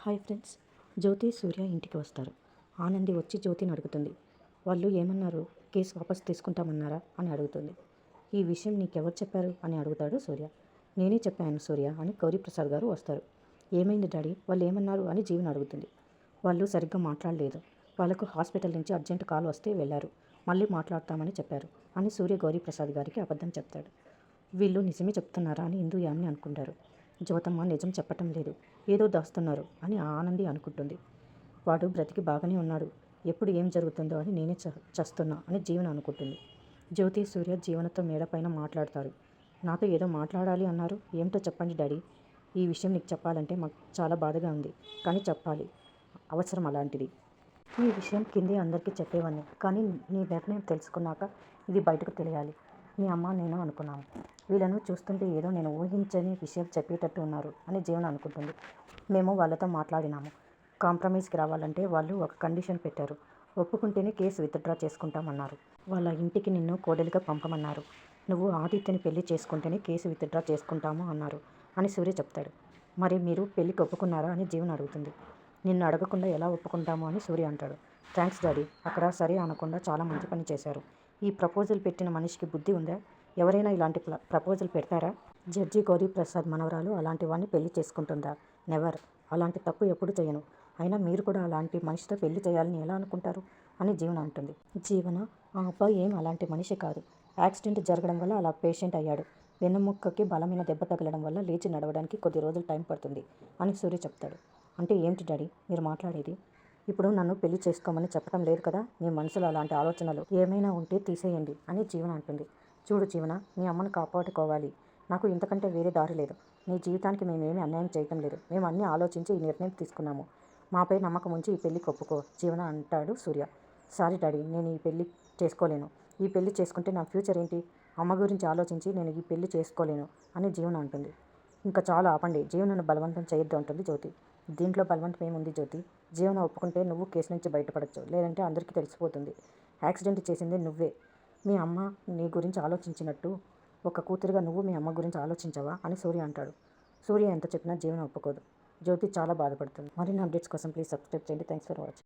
Hi friends. జ్యోతి సూర్య ఇంటికి వస్తారు. ఆనంది వచ్చి జ్యోతిని అడుగుతుంది. వాళ్ళు ఏమన్నారు? కేసు వాపస్ తీసుకుంటామన్నారా అని అడుగుతుంది. ఈ విషయం నీకెవరు చెప్పారు అని అడుగుతాడు సూర్య. నేనే చెప్పాను సూర్య అని గౌరీప్రసాద్ గారు వస్తారు. ఏమైంది డాడీ, వాళ్ళు ఏమన్నారు అని జీవన్ అడుగుతుంది. వాళ్ళు సరిగ్గా మాట్లాడలేదు. వాళ్ళకు హాస్పిటల్ నుంచి అర్జెంట్ కాల్ వస్తే వెళ్ళారు. మళ్ళీ మాట్లాడతామని చెప్పారు అని సూర్య గౌరీప్రసాద్ గారికి అబద్ధం చెప్తాడు. వీళ్ళు నిజమే చెప్తున్నారా అని ఇందు యామిని అనుకుంటారు. జ్యోతమ్మ నిజం చెప్పటం లేదు, ఏదో దాస్తున్నారు అని ఆనంది అనుకుంటుంది. వాడు బ్రతికి బాగానే ఉన్నాడు, ఎప్పుడు ఏం జరుగుతుందో అని నేనే చస్తున్నా అని జీవన అనుకుంటుంది. జ్యోతి సూర్య జీవనతో మేడపైన మాట్లాడతారు. నాతో ఏదో మాట్లాడాలి అన్నారు, ఏమిటో చెప్పండి డాడీ. ఈ విషయం నీకు చెప్పాలంటే మాకు చాలా బాధగా ఉంది, కానీ చెప్పాలి, అవసరం అలాంటిది. ఈ విషయం కిందే అందరికీ చెప్పేవాడిని, కానీ నీ నిర్ణయం తెలుసుకున్నాక ఇది బయటకు తెలియాలి. మీ అమ్మ నేను అనుకున్నాను. వీళ్ళను చూస్తుంటే ఏదో నేను ఊహించని విషయం చెప్పేటట్టు ఉన్నారు అని జీవన అనుకుంటుంది. మేము వాళ్ళతో మాట్లాడినాము. కాంప్రమైజ్కి రావాలంటే వాళ్ళు ఒక కండిషన్ పెట్టారు. ఒప్పుకుంటేనే కేసు విత్డ్రా చేసుకుంటామన్నారు. వాళ్ళ ఇంటికి నిన్ను కోడలిగా పంపమన్నారు. నువ్వు ఆదిత్యని పెళ్లి చేసుకుంటేనే కేసు విత్డ్రా చేసుకుంటాము అన్నారు అని సూర్య చెప్తాడు. మరి మీరు పెళ్లికి ఒప్పుకున్నారా అని జీవన అడుగుతుంది. నిన్ను అడగకుండా ఎలా ఒప్పుకుంటాము అని సూర్య అంటాడు. థ్యాంక్స్ డాడీ, అక్కడ సరే అనకుండా చాలా మంచి పని చేశారు. ఈ ప్రపోజల్ పెట్టిన మనిషికి బుద్ధి ఉందా? ఎవరైనా ఇలాంటి ప్రపోజల్ పెడతారా? జడ్జి గౌరీప్రసాద్ మనవరాలు అలాంటి వాడిని పెళ్లి చేసుకుంటుందా? నెవర్. అలాంటి తప్పు ఎప్పుడు చేయను. అయినా మీరు కూడా అలాంటి మనిషితో పెళ్లి చేయాలని ఎలా అనుకుంటారు అని జీవన అంటుంది. జీవన, ఆ అబ్బాయి ఏం అలాంటి మనిషి కాదు. యాక్సిడెంట్ జరగడం వల్ల అలా పేషెంట్ అయ్యాడు. వెన్నెముక్కకి బలమైన దెబ్బ తగలడం వల్ల లేచి నడవడానికి కొద్ది రోజులు టైం పడుతుంది అని సూర్య చెప్తాడు. అంటే ఏంటి డాడీ మీరు మాట్లాడేది? ఇప్పుడు నన్ను పెళ్లి చేసుకోమని చెప్పడం లేదు కదా. మీ మనసులో అలాంటి ఆలోచనలు ఏమైనా ఉంటే తీసేయండి అని జీవన అంటుంది. చూడు జీవన, మీ అమ్మను కాపాడుకోవాలి. నాకు ఇంతకంటే వేరే దారి లేదు. నీ జీవితానికి మేమేమీ అన్యాయం చేయటం లేదు. మేము అన్నీ ఆలోచించి ఈ నిర్ణయం తీసుకున్నాము. మాపై నమ్మకం ఉంచి ఈ పెళ్లికి ఒప్పుకో జీవన అంటాడు సూర్య. సారీ డాడీ, నేను ఈ పెళ్లి చేసుకోలేను. ఈ పెళ్లి చేసుకుంటే నా ఫ్యూచర్ ఏంటి? అమ్మ గురించి ఆలోచించి నేను ఈ పెళ్లి చేసుకోలేను అని జీవన అంటుంది. ఇంకా చాలా ఆపండి, జీవనను బలవంతం చేయొద్దు అంటుంది జ్యోతి. దీంట్లో బలవంతం ఏముంది జ్యోతి? జీవన ఒప్పుకుంటే నువ్వు కేసు నుంచి బయటపడచ్చు, లేదంటే అందరికీ తెలిసిపోతుంది. యాక్సిడెంట్ చేసింది నువ్వే. మీ అమ్మ నీ గురించి ఆలోచించినట్టు ఒక కూతురుగా నువ్వు మీ అమ్మ గురించి ఆలోచించవా అని సూర్య అంటాడు. సూర్య ఎంత చెప్పినా జీవన ఒప్పుకోదు. జ్యోతి చాలా బాధపడుతుంది. మరిన్ని అప్డేట్స్ కోసం ప్లీజ్ సబ్స్క్రైబ్ చేయండి. Thanks for watching.